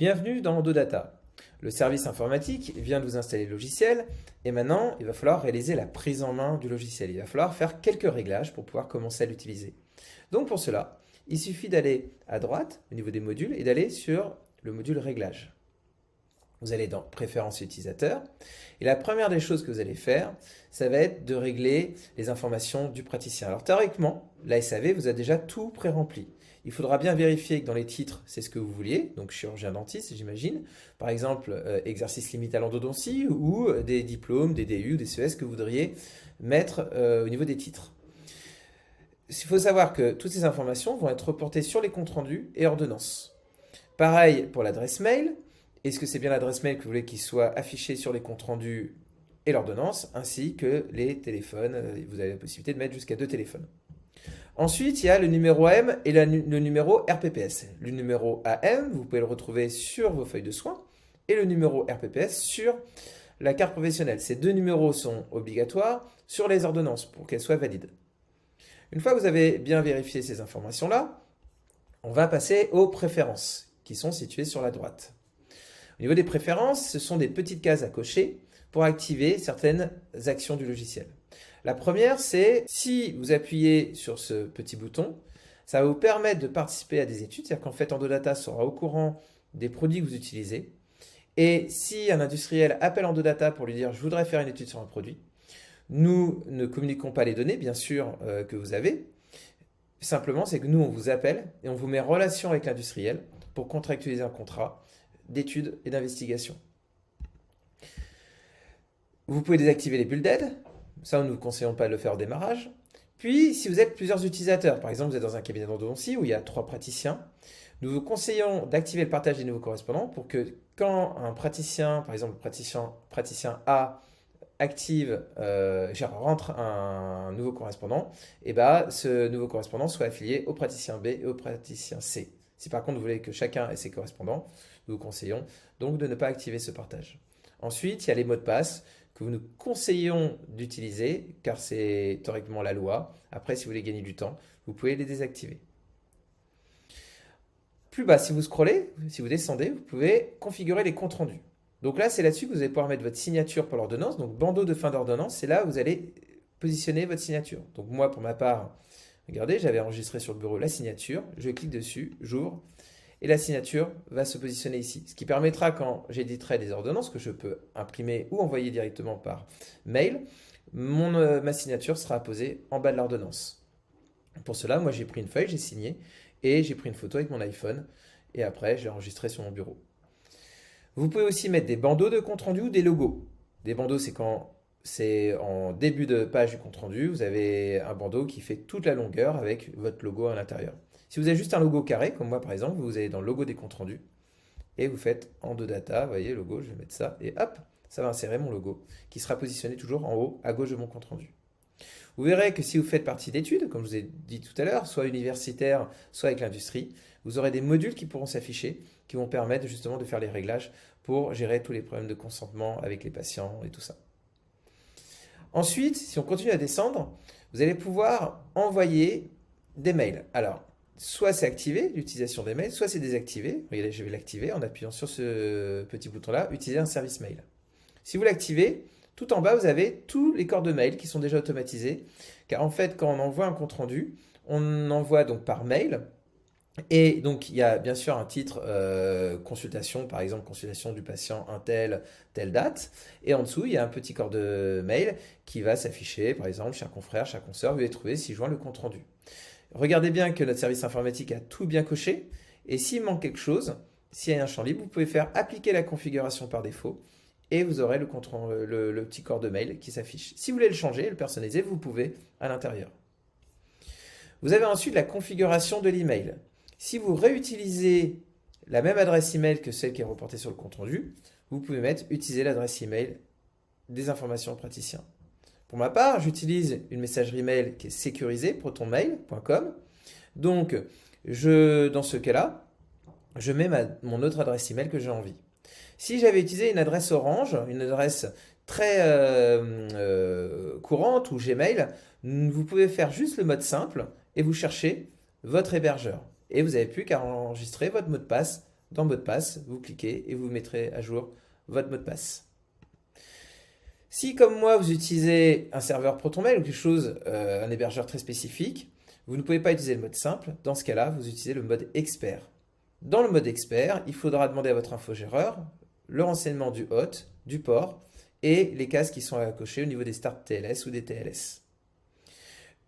Bienvenue dans Ododata. Le service informatique vient de vous installer le logiciel et maintenant il va falloir réaliser la prise en main du logiciel. Il va falloir faire quelques réglages pour pouvoir commencer à l'utiliser. Donc pour cela, il suffit d'aller à droite au niveau des modules et d'aller sur le module Réglages. Vous allez dans Préférences utilisateurs et la première des choses que vous allez faire, ça va être de régler les informations du praticien. Alors théoriquement, la SAV vous a déjà tout pré-rempli. Il faudra bien vérifier que dans les titres, c'est ce que vous vouliez, donc chirurgien dentiste, j'imagine. Par exemple, exercice limite à l'endodontie ou des diplômes, des DU, des CES que vous voudriez mettre au niveau des titres. Il faut savoir que toutes ces informations vont être reportées sur les comptes rendus et ordonnances. Pareil pour l'adresse mail. Est-ce que c'est bien l'adresse mail que vous voulez qu'il soit affiché sur les comptes rendus et l'ordonnance, ainsi que les téléphones. Vous avez la possibilité de mettre jusqu'à 2 téléphones. Ensuite, il y a le numéro AM et le numéro RPPS. Le numéro AM, vous pouvez le retrouver sur vos feuilles de soins et le numéro RPPS sur la carte professionnelle. Ces deux numéros sont obligatoires sur les ordonnances pour qu'elles soient valides. Une fois que vous avez bien vérifié ces informations-là, on va passer aux préférences qui sont situées sur la droite. Au niveau des préférences, ce sont des petites cases à cocher pour activer certaines actions du logiciel. La première, c'est si vous appuyez sur ce petit bouton, ça va vous permettre de participer à des études, c'est-à-dire qu'en fait Ododata sera au courant des produits que vous utilisez. Et si un industriel appelle Ododata pour lui dire « je voudrais faire une étude sur un produit », nous ne communiquons pas les données, bien sûr, que vous avez. Simplement, c'est que nous, on vous appelle et on vous met en relation avec l'industriel pour contractualiser un contrat d'études et d'investigation. Vous pouvez désactiver les bulles d'aide. Ça, nous ne vous conseillons pas de le faire au démarrage. Puis, si vous êtes plusieurs utilisateurs, par exemple, vous êtes dans un cabinet d'endodontie où il y a 3 praticiens, nous vous conseillons d'activer le partage des nouveaux correspondants pour que quand un praticien, par exemple, le praticien A, rentre un nouveau correspondant, et ce nouveau correspondant soit affilié au praticien B et au praticien C. Si par contre vous voulez que chacun ait ses correspondants, nous vous conseillons donc de ne pas activer ce partage. Ensuite, il y a les mots de passe que nous conseillons d'utiliser car c'est théoriquement la loi. Après, si vous voulez gagner du temps, vous pouvez les désactiver. Plus bas, si vous scrollez, si vous descendez, vous pouvez configurer les comptes rendus. Donc là, c'est là-dessus que vous allez pouvoir mettre votre signature pour l'ordonnance. Donc bandeau de fin d'ordonnance, c'est là où vous allez positionner votre signature. Donc moi, pour ma part, regardez, j'avais enregistré sur le bureau la signature. Je clique dessus, j'ouvre, et la signature va se positionner ici. Ce qui permettra, quand j'éditerai des ordonnances, que je peux imprimer ou envoyer directement par mail, ma signature sera posée en bas de l'ordonnance. Pour cela, moi j'ai pris une feuille, j'ai signé, et j'ai pris une photo avec mon iPhone, et après j'ai enregistré sur mon bureau. Vous pouvez aussi mettre des bandeaux de compte rendu ou des logos. Des bandeaux, c'est quand c'est en début de page du compte rendu, vous avez un bandeau qui fait toute la longueur avec votre logo à l'intérieur. Si vous avez juste un logo carré, comme moi par exemple, vous allez dans le logo des comptes rendus et vous faites en Ododata, vous voyez, logo, je vais mettre ça, et hop, ça va insérer mon logo qui sera positionné toujours en haut à gauche de mon compte rendu. Vous verrez que si vous faites partie d'études, comme je vous ai dit tout à l'heure, soit universitaire, soit avec l'industrie, vous aurez des modules qui pourront s'afficher, qui vont permettre justement de faire les réglages pour gérer tous les problèmes de consentement avec les patients et tout ça. Ensuite, si on continue à descendre, vous allez pouvoir envoyer des mails. Alors, soit c'est activé, l'utilisation des mails, soit c'est désactivé. Regardez, je vais l'activer en appuyant sur ce petit bouton-là, utiliser un service mail. Si vous l'activez, tout en bas, vous avez tous les corps de mail qui sont déjà automatisés. Car en fait, quand on envoie un compte rendu, on envoie donc par mail. Et donc, il y a bien sûr un titre consultation, par exemple, consultation du patient un tel, telle date. Et en dessous, il y a un petit corps de mail qui va s'afficher, par exemple, cher confrère, cher consoeur, vous allez trouver si joint le compte rendu. Regardez bien que notre service informatique a tout bien coché. Et s'il manque quelque chose, s'il y a un champ libre, vous pouvez faire appliquer la configuration par défaut. Et vous aurez le petit corps de mail qui s'affiche. Si vous voulez le changer, le personnaliser, vous pouvez à l'intérieur. Vous avez ensuite la configuration de l'email. Si vous réutilisez la même adresse email que celle qui est reportée sur le compte rendu, vous pouvez mettre « Utiliser l'adresse email des informations praticiens ». Pour ma part, j'utilise une messagerie mail qui est sécurisée, protonmail.com. Donc, dans ce cas-là, je mets mon autre adresse email que j'ai envie. Si j'avais utilisé une adresse Orange, une adresse très courante ou Gmail, vous pouvez faire juste le mode simple et vous cherchez votre hébergeur. Et vous n'avez plus qu'à enregistrer votre mot de passe dans mot de passe, vous cliquez et vous mettrez à jour votre mot de passe. Si, comme moi, vous utilisez un serveur ProtonMail ou quelque chose, un hébergeur très spécifique, vous ne pouvez pas utiliser le mode simple. Dans ce cas-là, vous utilisez le mode expert. Dans le mode expert, il faudra demander à votre infogéreur le renseignement du hôte, du port et les cases qui sont à cocher au niveau des start TLS ou des TLS.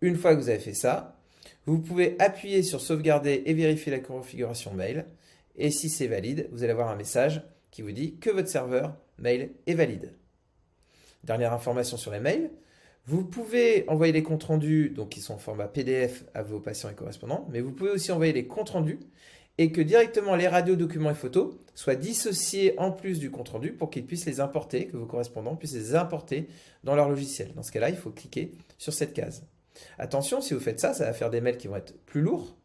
Une fois que vous avez fait ça, vous pouvez appuyer sur sauvegarder et vérifier la configuration mail. Et si c'est valide, vous allez avoir un message qui vous dit que votre serveur mail est valide. Dernière information sur les mails, vous pouvez envoyer les comptes rendus, donc qui sont en format PDF à vos patients et correspondants, mais vous pouvez aussi envoyer les comptes rendus et que directement les radios, documents et photos soient dissociés en plus du compte rendu pour qu'ils puissent les importer, que vos correspondants puissent les importer dans leur logiciel. Dans ce cas-là, il faut cliquer sur cette case. Attention, si vous faites ça, ça va faire des mails qui vont être plus lourds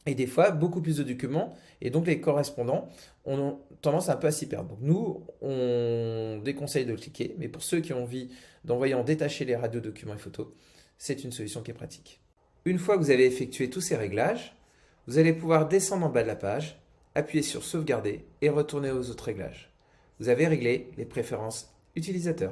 et des fois beaucoup plus de documents et donc les correspondants ont tendance un peu à s'y perdre. Donc nous, on déconseille de le cliquer, mais pour ceux qui ont envie d'envoyer en détaché les radios, documents et photos, c'est une solution qui est pratique. Une fois que vous avez effectué tous ces réglages, vous allez pouvoir descendre en bas de la page, appuyer sur sauvegarder et retourner aux autres réglages. Vous avez réglé les préférences utilisateurs.